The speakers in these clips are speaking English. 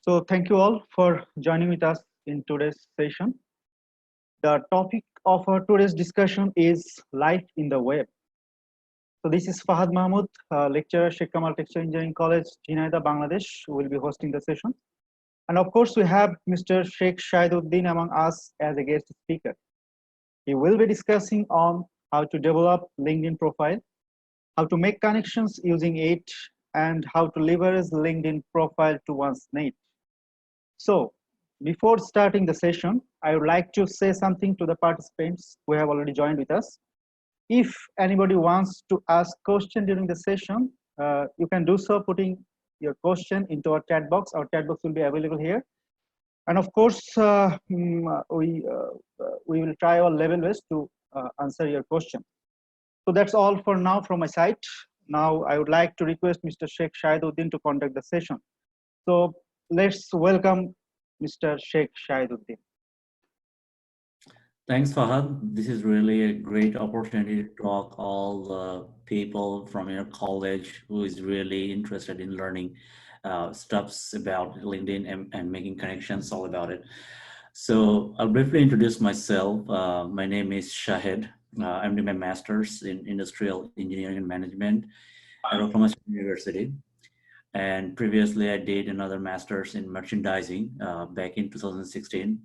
So thank you all for joining with us in today's session. The topic of our today's discussion is life in the web. So this is Fahad Mahmood, lecturer, Sheikh Kamal Textile Engineering College, Jhinaida, Bangladesh, who will be hosting the session. And of course, we have Mr. Sheikh Shahiduddin among us as a guest speaker. He will be discussing on how to develop LinkedIn profile, how to make connections using it, and how to leverage LinkedIn profile to one's need. So, before starting the session, I would like to say something to the participants who have already joined with us. If anybody wants to ask question during the session, you can do so putting your question into our chat box. Our chat box will be available here. And of course, we will try our level best to answer your question. So that's all for now from my side. Now I would like to request Mr. Sheikh Shahiduddin to conduct the session. So let's welcome Mr. Sheikh Shahiduddin. Thanks, Fahad. This is really a great opportunity to talk all the people from your college who is really interested in learning stuffs about LinkedIn and making connections all about it. So I'll briefly introduce myself. My name is Shahid. I'm doing my master's in industrial engineering and management at Oklahoma State University. And previously I did another master's in merchandising back in 2016.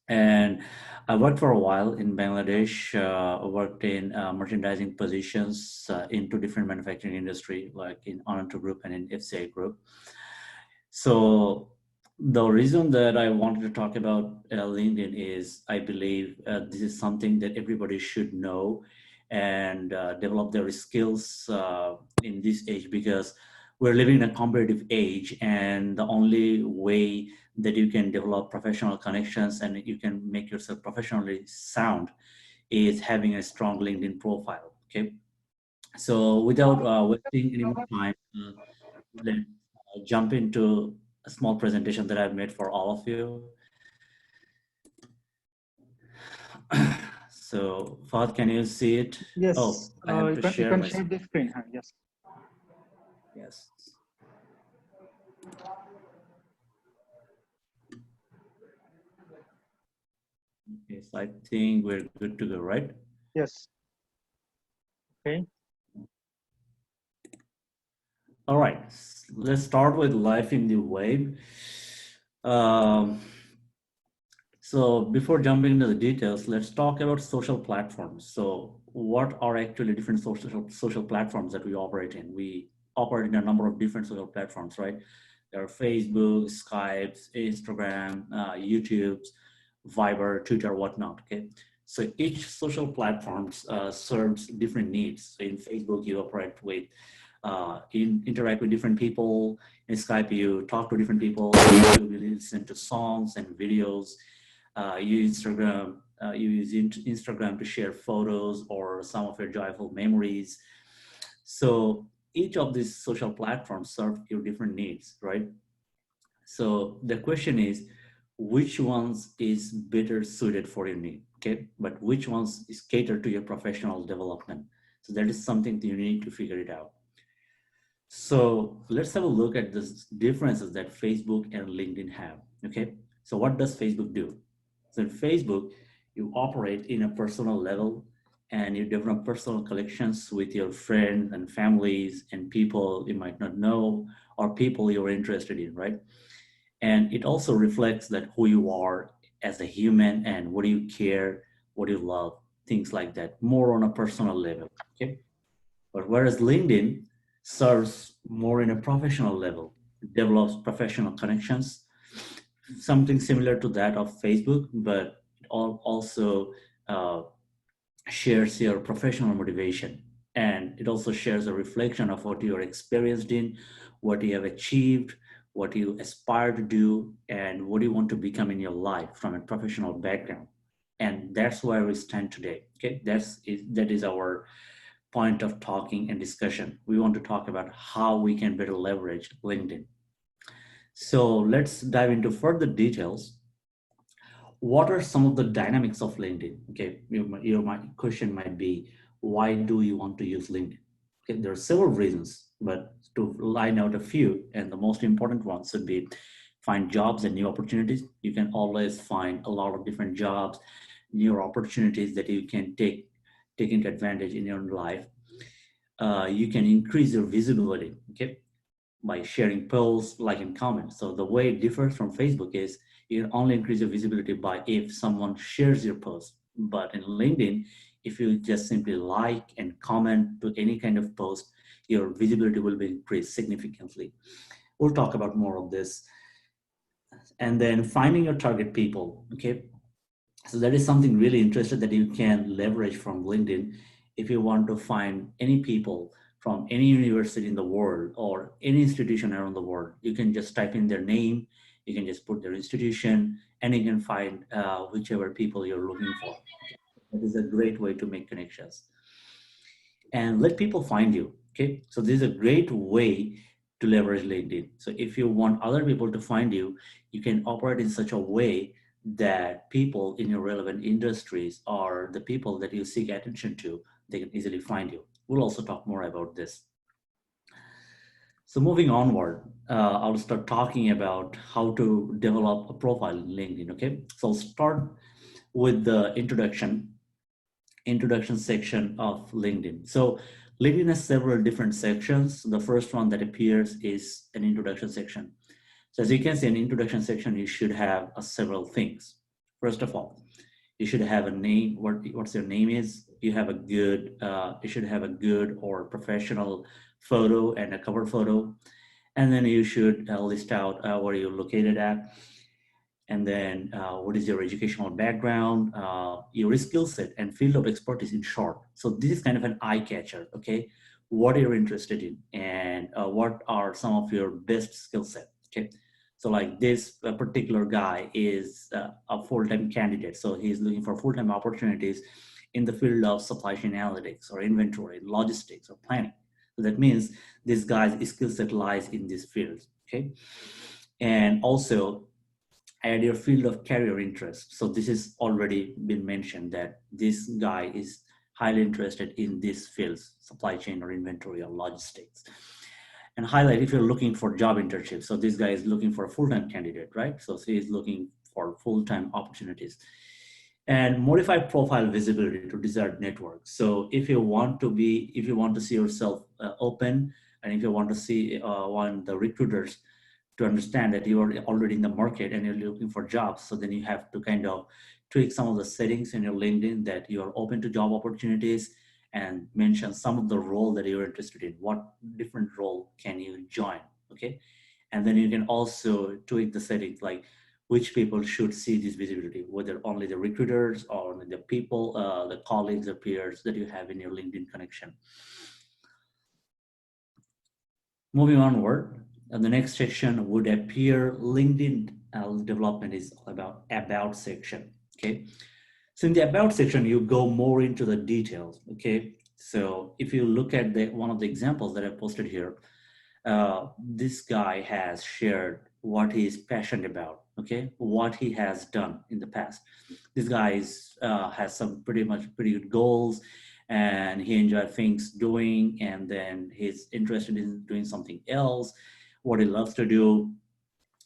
And I worked for a while in Bangladesh. I worked in merchandising positions in two different manufacturing industry, like in Ananto Group and in FCI Group. So the reason that I wanted to talk about LinkedIn is I believe this is something that everybody should know and develop their skills in this age, because we're living in a competitive age, and the only way that you can develop professional connections and you can make yourself professionally sound is having a strong LinkedIn profile. Okay, so without wasting any more time, let's jump into a small presentation that I've made for all of you. So Fahad, can you see it? Oh, Yes, I have to you share can my share the screen. Yes. yes. Okay, so I think we're good to go, right? Yes. Okay. All right, let's start with life in the web. Um, so before jumping into the details, let's talk about social platforms. So what are actually different social platforms that we operate in? We operate in a number of different social platforms, right? There are Facebook, Skype, Instagram, YouTube, Viber, Twitter, whatnot. Okay, so each social platform serves different needs. So in Facebook, you operate with interact with different people. In Skype, you talk to different people. You listen to songs and videos. You use Instagram to share photos or some of your joyful memories. So each of these social platforms serve your different needs, right? So the question is, which ones is better suited for your need? Okay, but which ones is catered to your professional development? So that is something that you need to figure it out. So let's have a look at the differences that Facebook and LinkedIn have. Okay, so what does Facebook do? So in Facebook, you operate in a personal level and you develop personal connections with your friends and families and people you might not know or people you're interested in, right? And it also reflects that who you are as a human and what do you care, what do you love, things like that, more on a personal level. Okay, but whereas LinkedIn serves more in a professional level, it develops professional connections, something similar to that of Facebook, but it also uh, shares your professional motivation. And it also shares a reflection of what you're experienced in, what you have achieved, what you aspire to do, and what you want to become in your life from a professional background. And that's where we stand today. Okay, that is our point of talking and discussion. We want to talk about how we can better leverage LinkedIn. So let's dive into further details. What are some of the dynamics of LinkedIn? Okay, my question might be, why do you want to use LinkedIn? Okay, there are several reasons, but to line out a few, and the most important ones would be find jobs and new opportunities. You can always find a lot of different jobs, new opportunities that you can take into advantage in your life. You can increase your visibility, okay, by sharing posts, like and comments. So the way it differs from Facebook is you can only increase your visibility by if someone shares your post. But in LinkedIn, if you just simply like and comment to any kind of post, your visibility will be increased significantly. We'll talk about more of this. And then finding your target people, okay? So that is something really interesting that you can leverage from LinkedIn. If you want to find any people from any university in the world or any institution around the world, you can just type in their name, you can just put their institution, and you can find whichever people you're looking for. That is a great way to make connections and let people find you. Okay, so this is a great way to leverage LinkedIn. So if you want other people to find you, you can operate in such a way that people in your relevant industries or the people that you seek attention to, they can easily find you. We'll also talk more about this. So moving onward, I'll start talking about how to develop a profile in LinkedIn. Okay, so I'll start with the introduction section of LinkedIn. So LinkedIn has several different sections. The first one that appears is an introduction section. So as you can see, an introduction section, you should have several things. First of all, you should have a name, what's your name is. You should have a good or professional photo and a cover photo. And then you should list out where you're located at, and then what is your educational background, your skill set and field of expertise in short. So this is kind of an eye catcher, okay? What you're interested in and what are some of your best skill set, okay? So like this particular guy is a full-time candidate. So he's looking for full-time opportunities in the field of supply chain analytics or inventory, logistics or planning. So that means this guy's skill set lies in these fields, okay? And also add your field of career interest. So this has already been mentioned that this guy is highly interested in these fields, supply chain or inventory or logistics. And highlight if you're looking for job internship. So this guy is looking for a full-time candidate, right? So he is looking for full-time opportunities. And modify profile visibility to desired network. So if you want to see yourself open, and if you want to see want the recruiters to understand that you are already in the market and you're looking for jobs. So then you have to kind of tweak some of the settings in your LinkedIn that you are open to job opportunities and mention some of the role that you're interested in. What different role can you join? Okay. And then you can also tweak the settings like which people should see this visibility, whether only the recruiters or only the people, the colleagues or peers that you have in your LinkedIn connection. Moving onward, the next section would appear LinkedIn development is about section. Okay, so in the about section, you go more into the details. Okay, so if you look at one of the examples that I posted here, this guy has shared what he is passionate about. Okay, what he has done in the past. This guy has some pretty good goals, and he enjoys things doing, and then he's interested in doing something else, what he loves to do,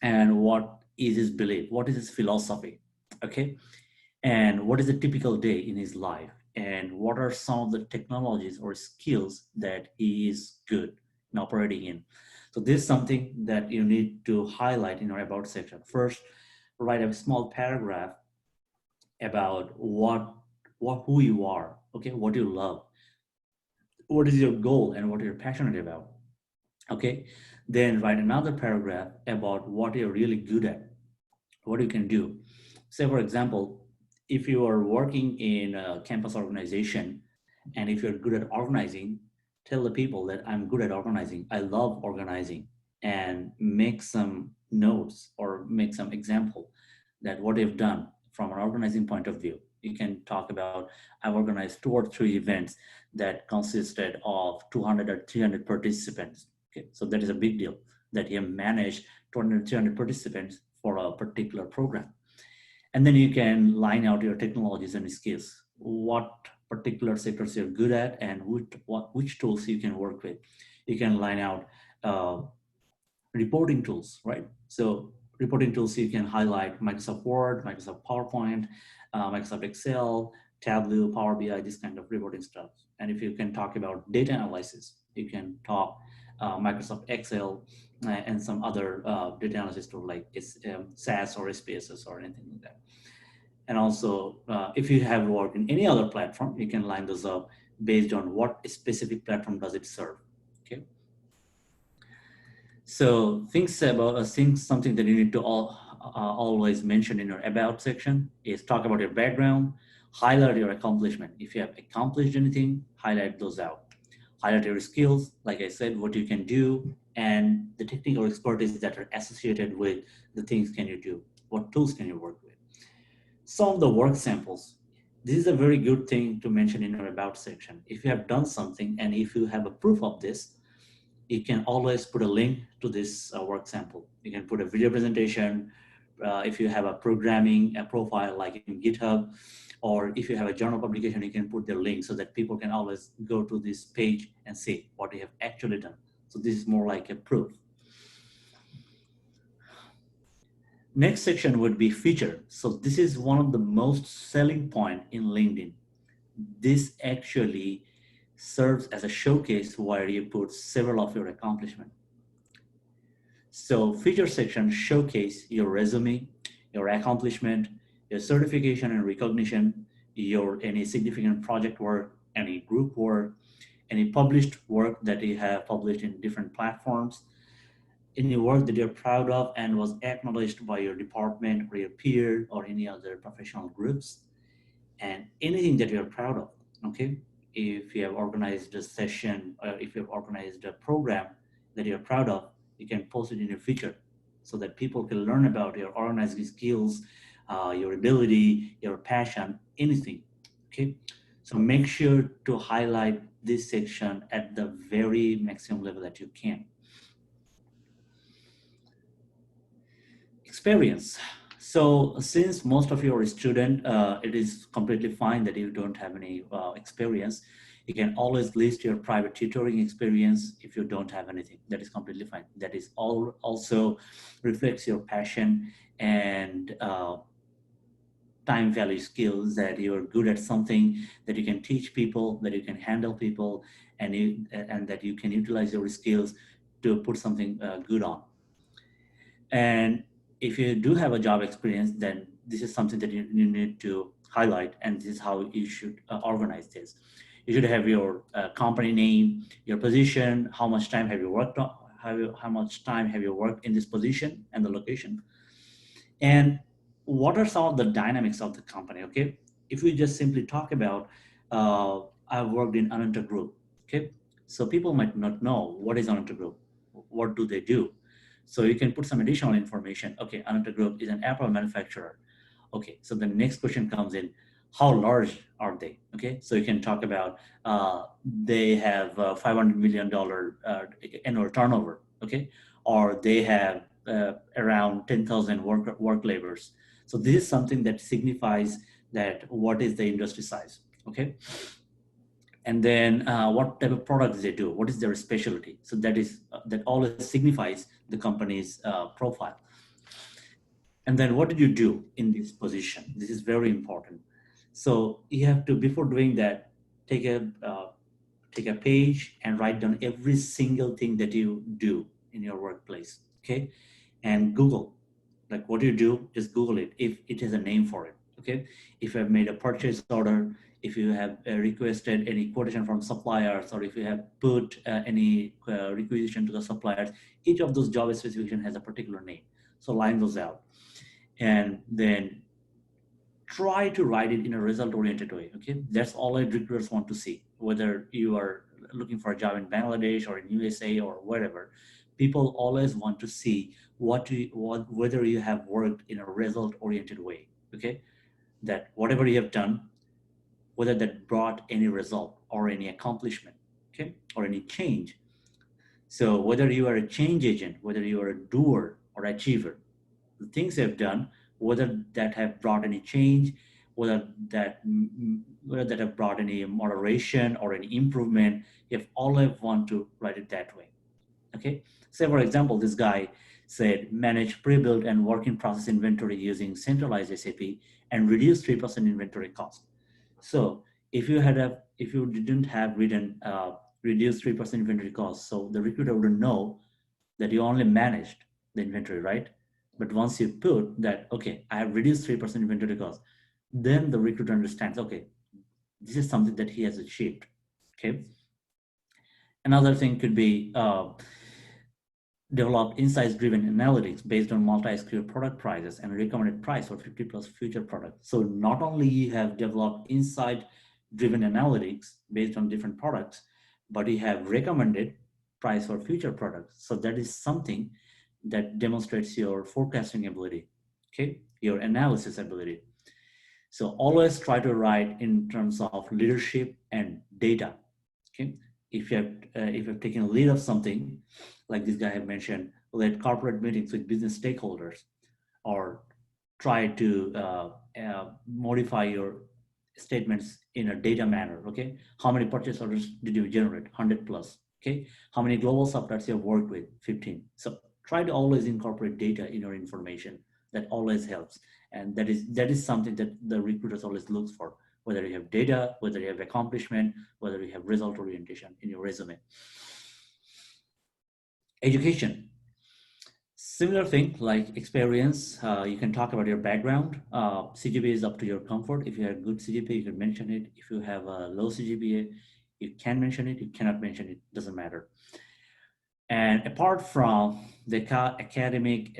and what is his belief, what is his philosophy, okay? And what is a typical day in his life, and what are some of the technologies or skills that he is good in operating in. So this is something that you need to highlight in your about section. First, write a small paragraph about who you are, okay, what you love, what is your goal, and what you're passionate about, okay? Then write another paragraph about what you're really good at, what you can do. Say for example, if you are working in a campus organization and if you're good at organizing, tell the people that I'm good at organizing, I love organizing, and make some notes or make some example that what you've done from an organizing point of view. You can talk about, I've organized 2 or 3 events that consisted of 200 or 300 participants. Okay, so that is a big deal that you manage 200, 300 participants for a particular program. And then you can line out your technologies and skills, what particular sectors you're good at and which tools you can work with. You can line out reporting tools, right? So reporting tools, you can highlight Microsoft Word, Microsoft PowerPoint, Microsoft Excel, Tableau, Power BI, this kind of reporting stuff. And if you can talk about data analysis, you can talk Microsoft Excel and some other data analysis tool like SAS or SPSS or anything like that. And also, if you have worked in any other platform, you can line those up based on what specific platform does it serve. Okay. So things something that you need to always mention in your about section is talk about your background, highlight your accomplishment. If you have accomplished anything, highlight those out. Highlight your skills, like I said, what you can do, and the technical expertise that are associated with the things can you do, what tools can you work with. Some of the work samples. This is a very good thing to mention in your about section. If you have done something and if you have a proof of this, you can always put a link to this work sample. You can put a video presentation. If you have a programming a profile like in GitHub, or if you have a journal publication, you can put the link so that people can always go to this page and see what you have actually done. So this is more like a proof. Next section would be feature. So this is one of the most selling point in LinkedIn. This actually serves as a showcase where you put several of your accomplishments. So feature section showcase your resume, your accomplishment, your certification and recognition, your any significant project work, any group work, any published work that you have published in different platforms, any work that you're proud of and was acknowledged by your department or your peer or any other professional groups, and anything that you're proud of. Okay, if you have organized a session or if you have organized a program that you're proud of, you can post it in your feature so that people can learn about your organizing skills, your ability, your passion, anything. Okay, so make sure to highlight this section at the very maximum level that you can. Experience. So since most of you are a student, it is completely fine that you don't have any experience. You can always list your private tutoring experience if you don't have anything. That is completely fine. That is all also reflects your passion and time value skills, that you're good at something, that you can teach people, that you can handle people, and that you can utilize your skills to put something good on. And if you do have a job experience, then this is something that you need to highlight, and this is how you should organize this. You should have your company name, your position, how much time have you worked on, how much time have you worked in this position, and the location. And what are some of the dynamics of the company, okay? If we just simply talk about, I've worked in Ananta Group, okay? So people might not know what is Ananta Group, what do they do? So you can put some additional information. Okay, Ananta Group is an apparel manufacturer. Okay, so the next question comes in, how large are they? Okay, so you can talk about they have $500 million annual turnover, okay? Or they have around 10,000 work laborers. So this is something that signifies that what is the industry size, okay? And then what type of products they do, what is their specialty. So that always signifies the company's profile. And then what did you do in this position? This is very important. So you have to, before doing that, take a page and write down every single thing that you do in your workplace, okay? And Google, like what you do, just Google it if it has a name for it, okay? If you have made a purchase order, if you have requested any quotation from suppliers, or if you have put any requisition to the suppliers, each of those job specification has a particular name. So line those out. And then try to write it in a result-oriented way, okay? That's all recruiters want to see, whether you are looking for a job in Bangladesh or in USA or wherever. People always want to see whether you have worked in a result-oriented way, okay? That whatever you have done, whether that brought any result or any accomplishment, okay? Or any change. So whether you are a change agent, whether you are a doer or achiever, the things they've done, whether that have brought any change, whether that have brought any moderation or any improvement, if all I want to write it that way. Okay, say for example, this guy said manage pre-built and work in process inventory using centralized SAP and reduce 3% inventory cost. So if you didn't have written reduce 3% inventory cost, so the recruiter wouldn't know that you only managed the inventory, right? But once you put that, okay, I have reduced 3% inventory cost, then the recruiter understands, okay, this is something that he has achieved. Okay. Another thing could be develop insights-driven analytics based on multi-SKU product prices and recommended price for 50 plus future products. So not only you have developed insight-driven analytics based on different products, but you have recommended price for future products. So that is something that demonstrates your forecasting ability, okay, your analysis ability. So always try to write in terms of leadership and data, okay. If you've taken a lead of something, like this guy had mentioned, led corporate meetings with business stakeholders, or try to modify your statements in a data manner. Okay, how many purchase orders did you generate? 100 plus. Okay, how many global suppliers you have worked with? 15. So try to always incorporate data in your information. That always helps, and that is something that the recruiters always looks for. Whether you have data, whether you have accomplishment, whether you have result orientation in your resume. Education. Similar thing like experience, you can talk about your background. CGPA is up to your comfort. If you have good CGPA, you can mention it. If you have a low CGPA, you can mention it. You cannot mention it. Doesn't matter. And apart from the academic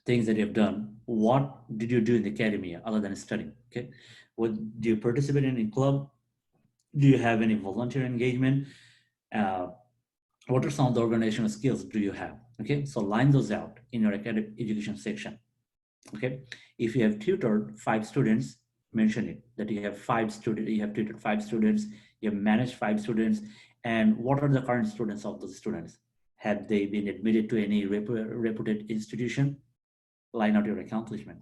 things that you've done, what did you do in the academia other than studying? Okay, what do you participate in club? Do you have any volunteer engagement? Uh, what are some of the organizational skills do you have? Okay, so line those out in your academic education section. Okay, if you have tutored 5 students, mention it, that you have 5 students, you have tutored 5 students, you have managed 5 students, and what are the current students of those students? Have they been admitted to any reputed institution? Line out your accomplishment.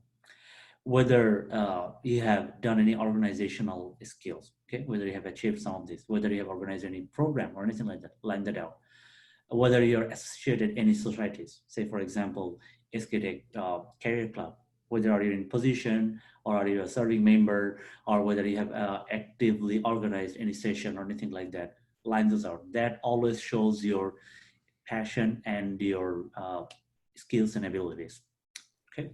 Whether you have done any organizational skills, okay, whether you have achieved some of this, whether you have organized any program or anything like that, line that out. Whether you're associated any societies, say for example, SKTech Career Club, whether are you in position or are you a serving member, or whether you have actively organized any session or anything like that, line those out. That always shows your passion and your skills and abilities. Okay.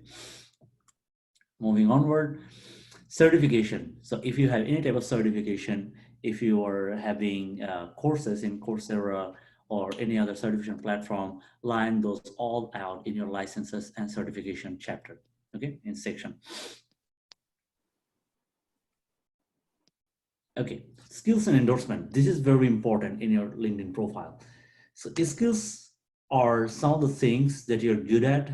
Moving onward, certification. So if you have any type of certification, if you are having courses in Coursera or any other certification platform, line those all out in your licenses and certification chapter, okay, in section. Okay, skills and endorsement. This is very important in your LinkedIn profile. So the skills are some of the things that you're good at,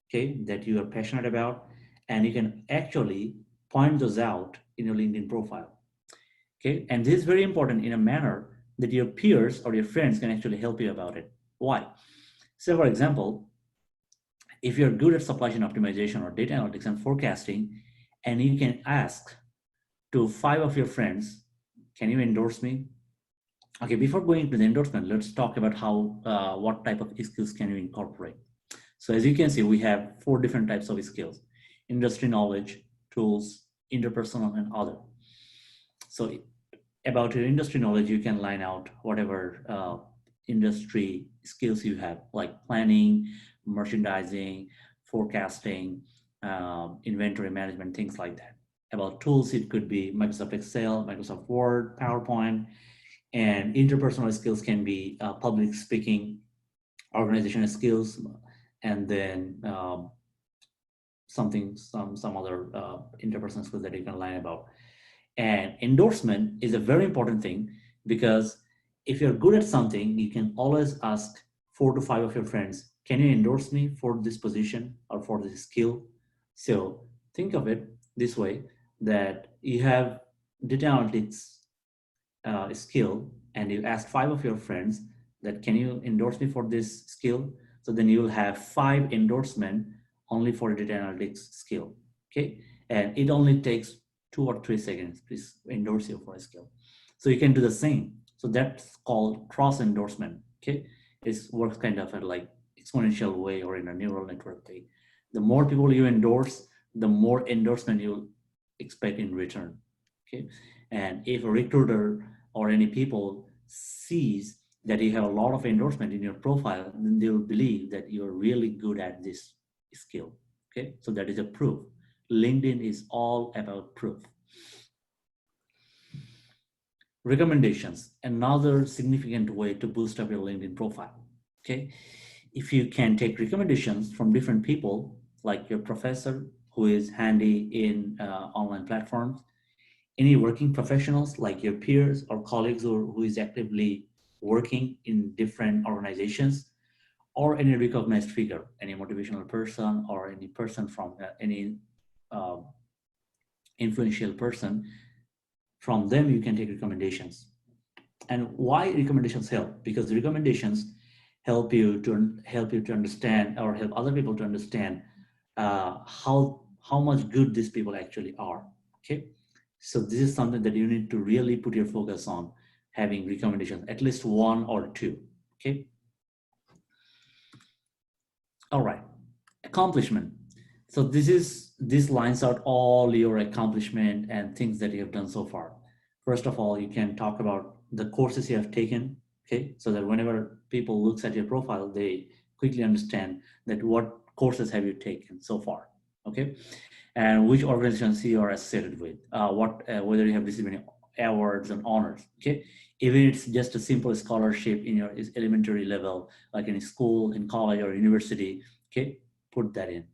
okay, that you are passionate about, and you can actually point those out in your LinkedIn profile. Okay, and this is very important in a manner that your peers or your friends can actually help you about it. Why? So for example, if you're good at supply chain optimization or data analytics and forecasting, and you can ask to 5 of your friends, can you endorse me? Okay, before going to the endorsement, let's talk about how, what type of skills can you incorporate. So as you can see, we have 4 different types of skills: industry knowledge, tools, interpersonal, and other. So about your industry knowledge, you can line out whatever industry skills you have, like planning, merchandising, forecasting, inventory management, things like that. About tools, it could be Microsoft Excel, Microsoft Word, PowerPoint, and interpersonal skills can be public speaking, organizational skills, and then some other interpersonal skills that you can line about. And endorsement is a very important thing, because if you're good at something, you can always ask 4 to 5 of your friends, can you endorse me for this position or for this skill? So think of it this way, that you have data analytics skill, and you ask 5 of your friends that can you endorse me for this skill. So then you will have 5 endorsement only for data analytics skill. Okay, and it only takes 2 or 3 seconds to endorse you for a skill. So you can do the same. So that's called cross endorsement. Okay, It works kind of a like exponential way or in a neural network way. The more people you endorse, the more endorsement you'll expect in return. Okay, and if a recruiter or any people sees that you have a lot of endorsement in your profile, then they will believe that you're really good at this skill. Okay, so that is a proof. LinkedIn is all about proof. Recommendations, another significant way to boost up your LinkedIn profile. Okay, if you can take recommendations from different people, like your professor who is handy in online platforms, any working professionals like your peers or colleagues who is actively working in different organizations, or any recognized figure, any motivational person or any person from any uh, influential person, from them you can take recommendations. And why recommendations help? Because the recommendations help you to understand, or help other people to understand how much good these people actually are. Okay, so this is something that you need to really put your focus on, having recommendations, at least one or two. Okay, all right. Accomplishment. So this lines out all your accomplishment and things that you have done so far. First of all, you can talk about the courses you have taken, okay? So that whenever people looks at your profile, they quickly understand that what courses have you taken so far, okay? And which organizations you are associated with, whether you have received any awards and honors, okay? Even it's just a simple scholarship in your elementary level, like in school, in college or university, okay? Put that in.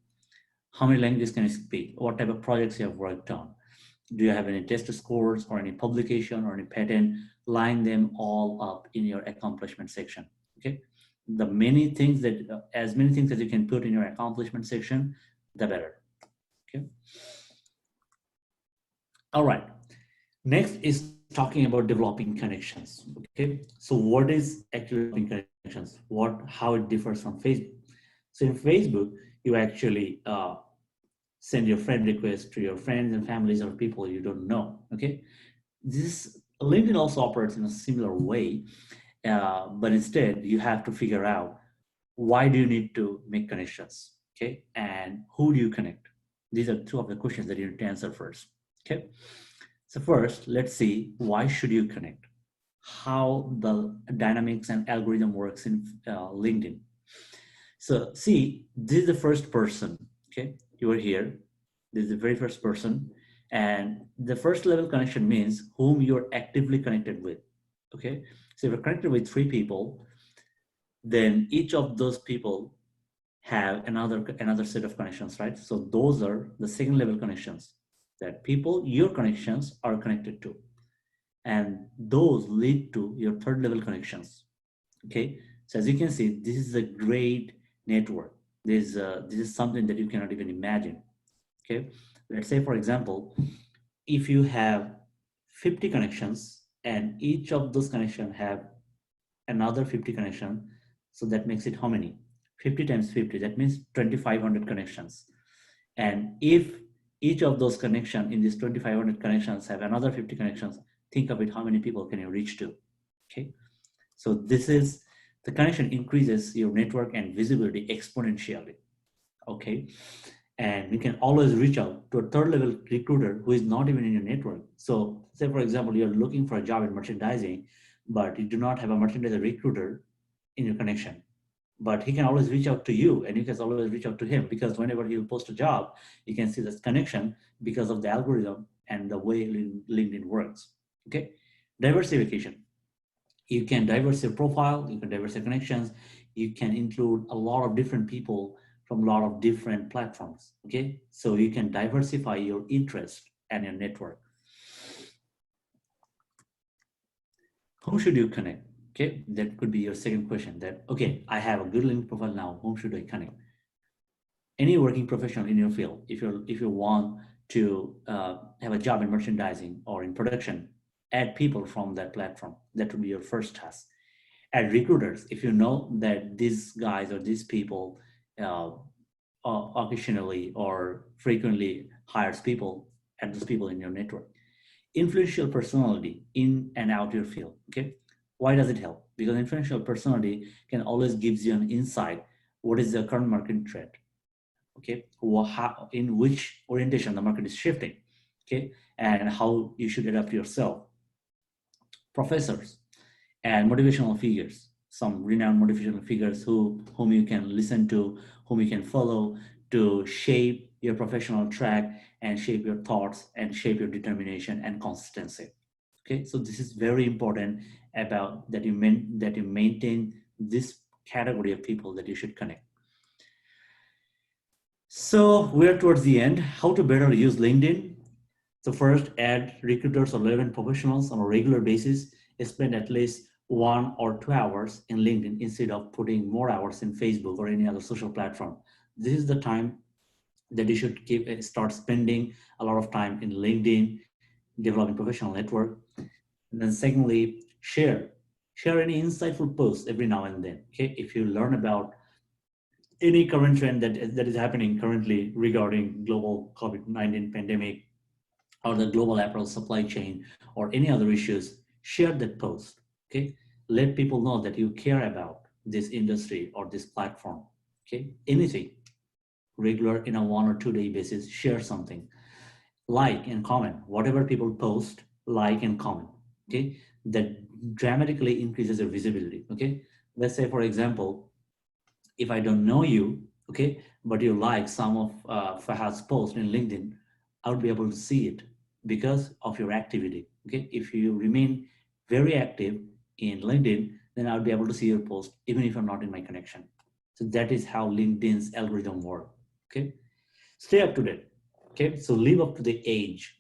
How many languages can you speak? What type of projects you have worked on? Do you have any test scores or any publication or any patent? Line them all up in your accomplishment section. Okay. The many things that, as many things as you can put in your accomplishment section, the better. Okay. All right. Next is talking about developing connections. Okay. So what is actually developing connections? How it differs from Facebook? So in Facebook, you actually send your friend request to your friends and families or people you don't know. Okay, this LinkedIn also operates in a similar way, but instead you have to figure out why do you need to make connections, okay, and who do you connect. These are two of the questions that you need to answer first. Okay, so first let's see, why should you connect, how the dynamics and algorithm works in LinkedIn. So see, this is the first person. Okay, you are here. This is the very first person. And the first level connection means whom you're actively connected with. Okay, so if you're connected with three people, then each of those people have another set of connections, right? So those are the second level connections, that people your connections are connected to, and those lead to your third level connections. Okay, so as you can see, this is a great network. This is something that you cannot even imagine. Okay, let's say, for example, if you have 50 connections and each of those connections have another 50 connection, so that makes it how many? 50 times 50, that means 2500 connections. And if each of those connections in these 2500 connections have another 50 connections, think of it, how many people can you reach to? Okay, so this is, the connection increases your network and visibility exponentially. Okay, and you can always reach out to a third level recruiter who is not even in your network. So say, for example, you're looking for a job in merchandising, but you do not have a merchandiser recruiter in your connection, but he can always reach out to you and you can always reach out to him, because whenever he will post a job, you can see this connection because of the algorithm and the way LinkedIn works. Okay, diversification. You can diversify your profile, you can diversify connections, you can include a lot of different people from a lot of different platforms. Okay, so you can diversify your interest and your network. Whom should you connect? Okay, that could be your second question, that okay, I have a good LinkedIn profile now, whom should I connect? Any working professional in your field, if you want to have a job in merchandising or in production, add people from that platform. That would be your first task. Add recruiters if you know that these guys or these people uh, occasionally or frequently hires people. Add those people in your network. Influential personality in and out your field. Okay, Why does it help? Because influential personality can always gives you an insight what is the current market trend, okay, how, in which orientation the market is shifting, okay, and how you should adapt yourself. Professors and motivational figures, some renowned motivational figures whom you can listen to, whom you can follow to shape your professional track and shape your thoughts and shape your determination and consistency. Okay, so this is very important about that you maintain this category of people that you should connect. So we're towards the end. How to better use LinkedIn? So first, add recruiters or relevant professionals on a regular basis. Spend at least 1 or 2 hours in LinkedIn instead of putting more hours in Facebook or any other social platform. This is the time that you should start spending a lot of time in LinkedIn, developing professional network. And then secondly, share any insightful posts every now and then. Okay, if you learn about any current trend that is happening currently regarding global COVID-19 pandemic or the global apparel supply chain or any other issues, share that post. Okay, let people know that you care about this industry or this platform. Okay, anything regular in a 1 or 2 day basis, share something, like and comment whatever people post, like and comment. Okay, that dramatically increases your visibility. Okay, let's say for example, if I don't know you, okay, but you like some of Fahad's post in LinkedIn, I would be able to see it because of your activity. Okay, if you remain very active in LinkedIn, then I'll be able to see your post even if I'm not in my connection. So that is how LinkedIn's algorithm work. Okay, stay up to date. Okay, so live up to the age.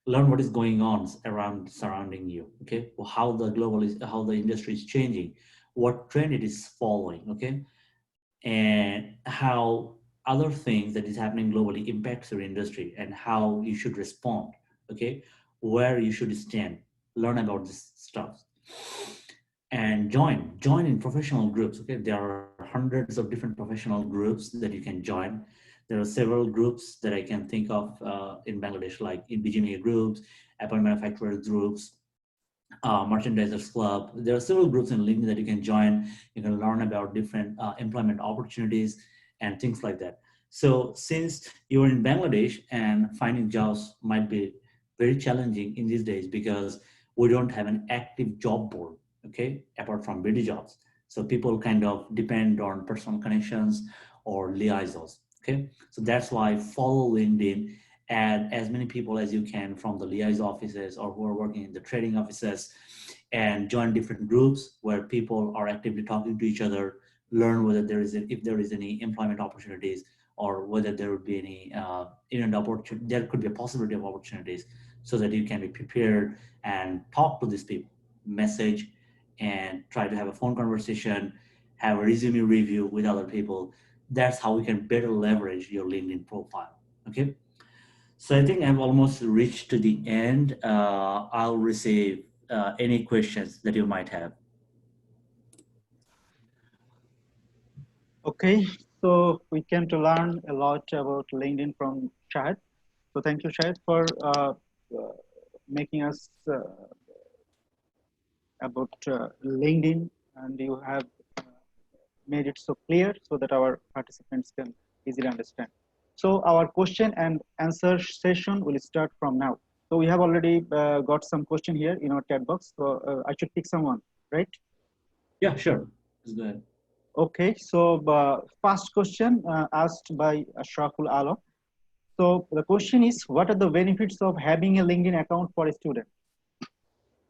Learn what is going on around surrounding you. Okay, how the industry is changing, what trend it is following. Okay, and how other things that is happening globally impacts your industry and how you should respond. Okay, where you should stand, learn about this stuff, and join in professional groups. Okay, there are hundreds of different professional groups that you can join. There are several groups that I can think of in Bangladesh, like in BGMA groups, apparel manufacturers groups, merchandisers club. There are several groups in LinkedIn that you can join. You can learn about different employment opportunities and things like that. So since you're in Bangladesh and finding jobs might be very challenging in these days because we don't have an active job board, okay, apart from BD jobs. So people kind of depend on personal connections or liaisons, okay? So that's why follow LinkedIn, add as many people as you can from the liaison offices or who are working in the trading offices, and join different groups where people are actively talking to each other, learn whether if there is any employment opportunities or whether there would be any there could be a possibility of opportunities, so that you can be prepared and talk to these people, message and try to have a phone conversation, have a resume review with other people. That's how we can better leverage your LinkedIn profile. Okay, so I think I've almost reached to the end. I'll receive any questions that you might have. Okay, so we came to learn a lot about LinkedIn from Shahid. So thank you, Shahid, for making us about LinkedIn, and you have made it so clear so that our participants can easily understand. So our question and answer session will start from now. So we have already got some question here in our chat box. So I should pick someone, right? Yeah, sure. Let's go ahead. Okay. So first question asked by Ashraful Alam. So the question is, what are the benefits of having a LinkedIn account for a student?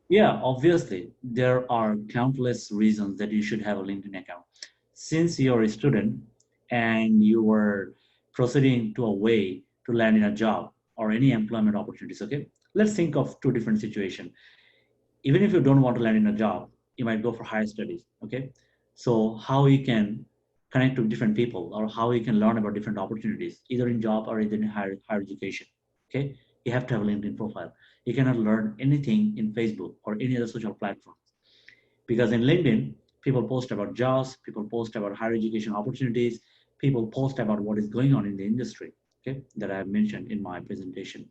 Yeah, obviously, there are countless reasons that you should have a LinkedIn account. Since you're a student and you are proceeding to a way to land in a job or any employment opportunities, okay? Let's think of two different situations. Even if you don't want to land in a job, you might go for higher studies, okay? So how you can connect to different people or how you can learn about different opportunities, either in job or either in higher education, okay? You have to have a LinkedIn profile. You cannot learn anything in Facebook or any other social platform, because in LinkedIn, people post about jobs, people post about higher education opportunities, people post about what is going on in the industry, okay, that I have mentioned in my presentation.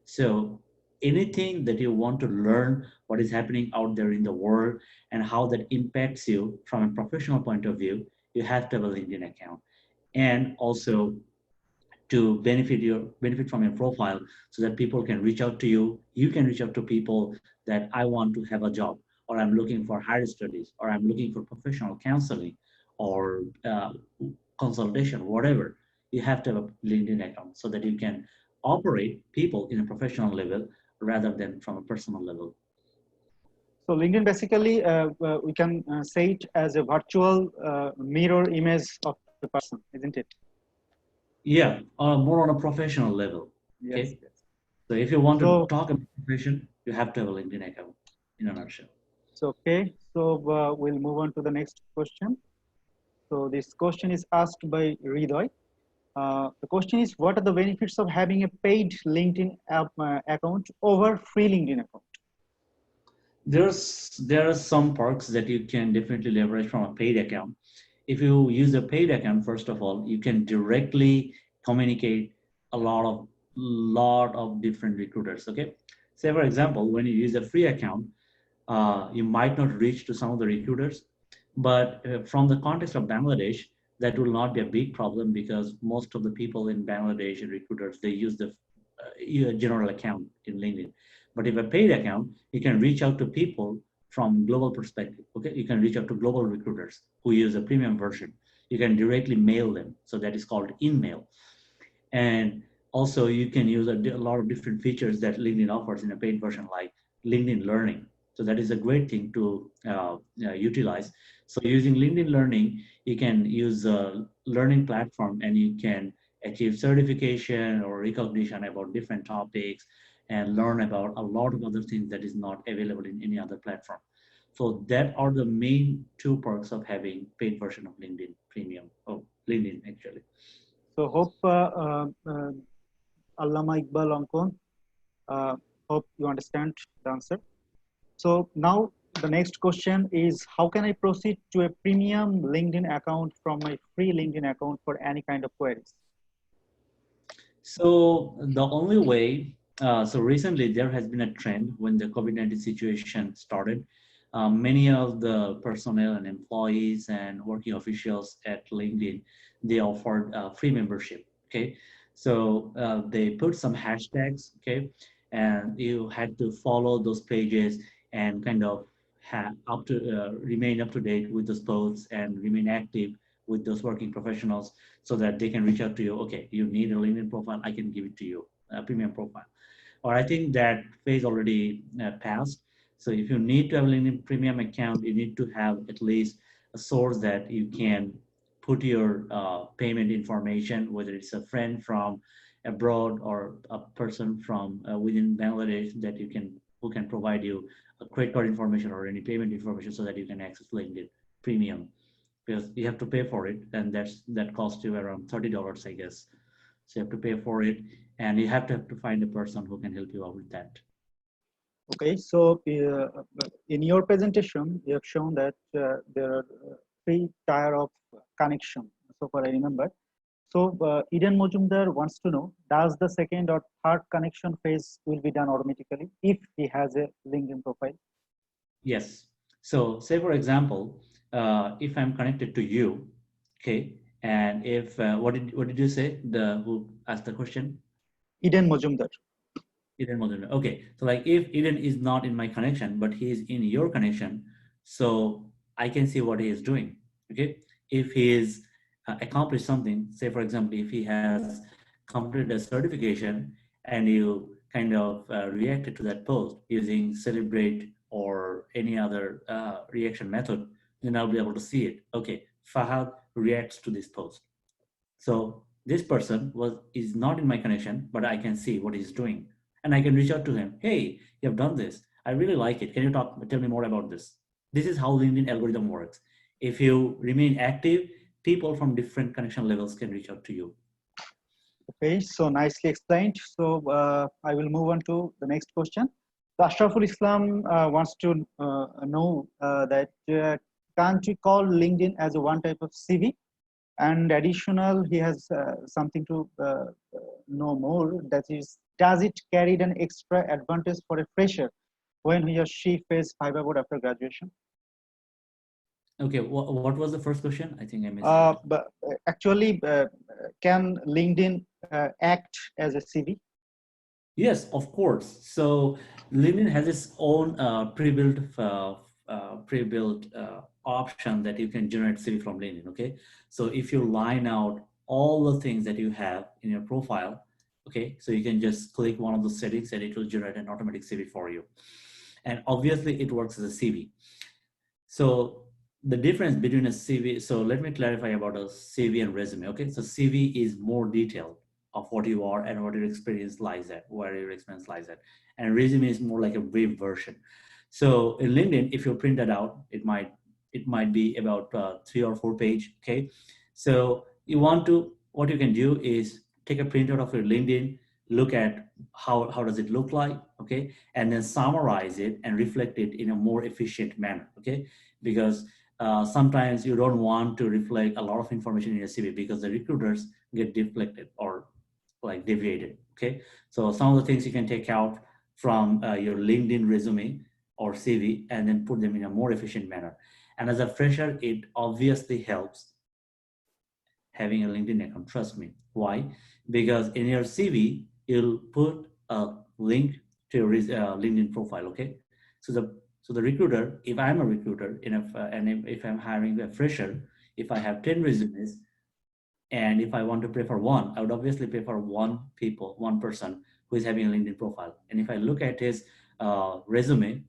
So anything that you want to learn what is happening out there in the world and how that impacts you from a professional point of view, you have to have a LinkedIn account. And also to benefit from your profile so that people can reach out to you. You can reach out to people that I want to have a job, or I'm looking for higher studies, or I'm looking for professional counseling, or consultation, whatever. You have to have a LinkedIn account so that you can operate people in a professional level rather than from a personal level. So LinkedIn basically, we can say it as a virtual mirror image of the person, isn't it? Yeah, more on a professional level. Yes, Okay, yes. so if you want to So, talk about profession, you have to have a LinkedIn account in a nutshell. so okay. So we'll move on to the next question. So this question is asked by Ridoy. The question is, what are the benefits of having a paid LinkedIn account over free LinkedIn account? There are some perks that you can definitely leverage from a paid account. If you use a paid account, first of all, you can directly communicate a lot of different recruiters. Okay, say for example, when you use a free account, you might not reach to some of the recruiters, but from the context of Bangladesh, that will not be a big problem because most of the people in Bangladesh and recruiters, they use the general account in LinkedIn. But if a paid account, you can reach out to people from global perspective. Okay, you can reach out to global recruiters who use a premium version. You can directly mail them, so that is called in-mail. And also you can use a lot of different features that LinkedIn offers in a paid version, like LinkedIn Learning. So that is a great thing to utilize. So using LinkedIn Learning, you can use a learning platform and you can achieve certification or recognition about different topics and learn about a lot of other things that is not available in any other platform. So that are the main two perks of having paid version of LinkedIn Premium. Oh, LinkedIn actually. So hope Allama Iqbal Ankon, hope you understand the answer. So now the next question is, how can I proceed to a premium LinkedIn account from my free LinkedIn account for any kind of queries? So the only way, so recently there has been a trend when the COVID-19 situation started. Many of the personnel and employees and working officials at LinkedIn, they offered free membership. Okay, so they put some hashtags. Okay, and you had to follow those pages and kind of remain up to date with those posts and remain active with those working professionals so that they can reach out to you. Okay, you need a LinkedIn profile, I can give it to you, a premium profile. Or I think that phase already passed. So if you need to have a LinkedIn premium account, you need to have at least a source that you can put your payment information, whether it's a friend from abroad or a person from within Bangladesh that you can who can provide you a credit card information or any payment information so that you can access LinkedIn premium, because you have to pay for it, and that costs you around $30, I guess. So you have to pay for it, and you have to find a person who can help you out with that. Okay, so in your presentation, you have shown that there are three tier of connection, so far I remember. So Eden Mojumdar wants to know, does the second or third connection phase will be done automatically if he has a LinkedIn profile? Yes. So say for example, if I'm connected to you, okay, and if what did you say? The who asked the question? Eden Mojumdar. Eden Modern. Okay, so like if Eden is not in my connection, but he is in your connection, so I can see what he is doing. Okay, if he is accomplished something, say for example, if he has completed a certification and you kind of reacted to that post using celebrate or any other reaction method, then I'll be able to see it. Okay, Fahad reacts to this post. So this person is not in my connection, but I can see what he's doing, and I can reach out to him. Hey, you have done this. I really like it. Can you tell me more about this? This is how LinkedIn algorithm works. If you remain active, people from different connection levels can reach out to you. Okay, so nicely explained. So I will move on to the next question. So Ashraful Islam wants to know that can't we call LinkedIn as a one type of CV? And additional, he has something to know more, that is does it carry an extra advantage for a fresher when he or she faces Viva board after graduation? Okay, what was the first question? I think I missed it. But actually, can LinkedIn act as a CV? Yes, of course. So LinkedIn has its own pre-built option that you can generate CV from LinkedIn. Okay, so if you line out all the things that you have in your profile, okay, so you can just click one of the settings and it will generate an automatic CV for you. And obviously, it works as a CV. So the difference between a CV, so let me clarify about a CV and resume. Okay, so CV is more detailed of what you are and what your experience lies at, where your experience lies at. And resume is more like a brief version. So in LinkedIn, if you print that out, it might be about 3 or 4 page. Okay, so what you can do is take a printout of your LinkedIn, look at how does it look like, okay, and then summarize it and reflect it in a more efficient manner, okay, because sometimes you don't want to reflect a lot of information in your CV because the recruiters get deflected or like deviated. Okay, so some of the things you can take out from your LinkedIn resume or CV and then put them in a more efficient manner. And as a fresher, it obviously helps having a LinkedIn account. Trust me. Why? Because in your CV, you'll put a link to your LinkedIn profile. Okay, so the recruiter, if I'm a recruiter, and if I'm hiring a fresher, if I have 10 resumes, and if I want to prefer one, I would obviously prefer one person who is having a LinkedIn profile. And if I look at his resume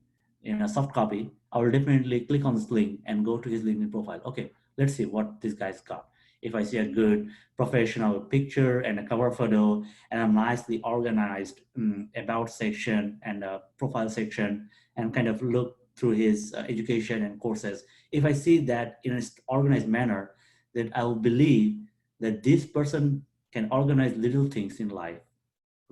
in a soft copy, I will definitely click on this link and go to his LinkedIn profile. Okay, let's see what this guy's got. If I see a good professional picture and a cover photo and a nicely organized about section and a profile section and kind of look through his education and courses, if I see that in an organized manner, then I will believe that this person can organize little things in life,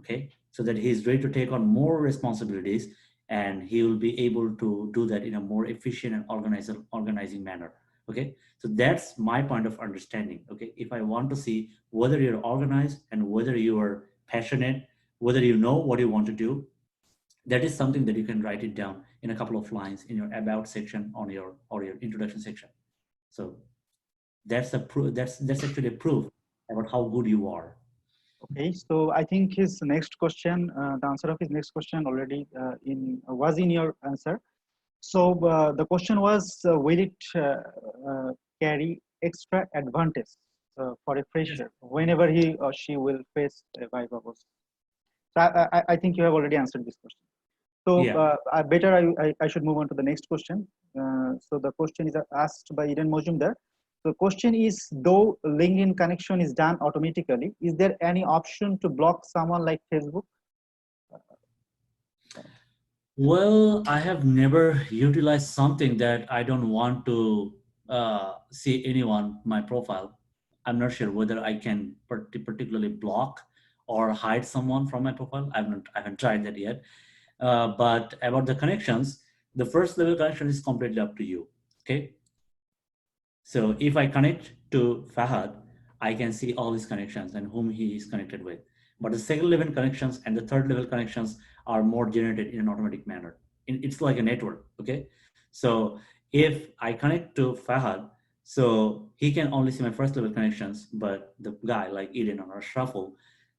okay, so that he's ready to take on more responsibilities and he will be able to do that in a more efficient and organizing manner. Okay, so that's my point of understanding. Okay, if I want to see whether you're organized and whether you are passionate, whether you know what you want to do, that is something that you can write it down in a couple of lines in your about section on your or your introduction section. So that's a proof. That's actually a proof about how good you are. Okay, so I think his next question, the answer of his next question already was in your answer. So the question was, will it carry extra advantage for a Yes. fresher whenever he or she will face a Viva post? So I think you have already answered this question. So Yeah. I should move on to the next question. So the question is asked by Eden Mojumdar. The question is, though LinkedIn connection is done automatically, is there any option to block someone like Facebook? Well, I have never utilized something that I don't want to see anyone my profile. I'm not sure whether I can particularly block or hide someone from my profile. I haven't tried that yet. But about the connections, the first level connection is completely up to you. Okay. So if I connect to Fahad, I can see all his connections and whom he is connected with. But the second level connections and the third level connections are more generated in an automatic manner. It's like a network, okay? So if I connect to Fahad, so he can only see my first level connections, but the guy like Eden or Shuffle,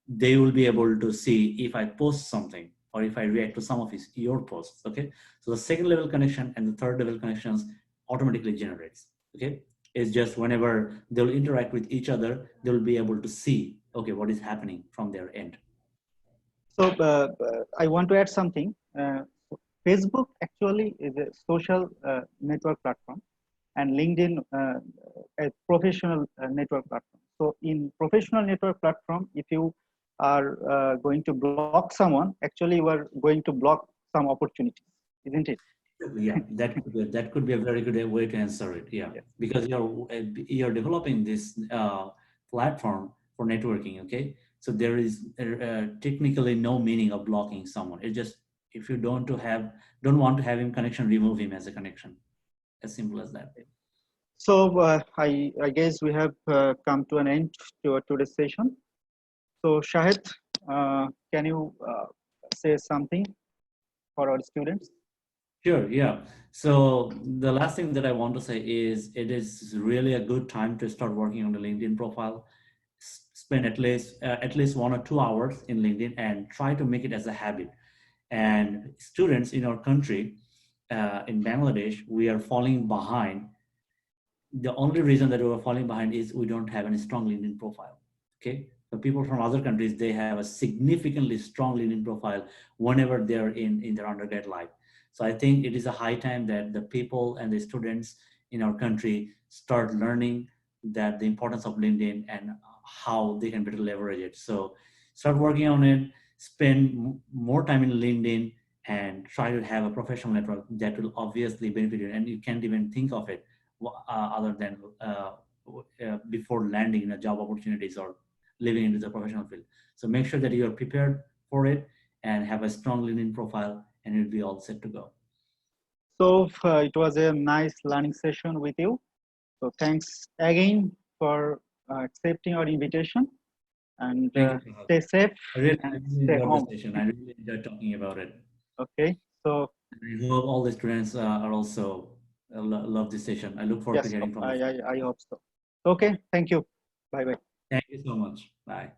they will be able to see if I post something or if I react to some of your posts, okay? So the second level connection and the third level connections automatically generates, okay? It's just whenever they'll interact with each other, they'll be able to see, okay, what is happening from their end. So I want to add something. Facebook actually is a social network platform, and LinkedIn a professional network platform. So in professional network platform, if you are going to block someone, actually you are going to block some opportunities, isn't it? Yeah, that could be a very good way to answer it. Yeah, Yes. because you're developing this platform for networking. Okay, so there is technically no meaning of blocking someone. It just if you don't want to have him connection, remove him as a connection. As simple as that. So I guess we have come to an end to our today's session. So Shahid, can you say something for our students? Sure, yeah. So the last thing that I want to say is it is really a good time to start working on the LinkedIn profile. Spend at least 1 or 2 hours in LinkedIn and try to make it as a habit. And students in our country, in Bangladesh, we are falling behind. The only reason that we're falling behind is we don't have any strong LinkedIn profile. Okay. So people from other countries, they have a significantly strong LinkedIn profile whenever they're in their undergrad life. So I think it is a high time that the people and the students in our country start learning that the importance of LinkedIn and how they can better leverage it. So start working on it, spend more time in LinkedIn and try to have a professional network that will obviously benefit you. And you can't even think of it other than before landing in a job opportunities or living into the professional field. So make sure that you are prepared for it and have a strong LinkedIn profile, and you'll be all set to go. So it was a nice learning session with you. So thanks again for accepting our invitation, and Thank you, Prahad. stay safe I and really stay enjoyed the home. session. I really enjoyed talking about it. Okay. So I hope all the students are also love this session. I look forward to yes, hearing from the I hope so. Okay. Thank you. Bye bye. Thank you so much. Bye.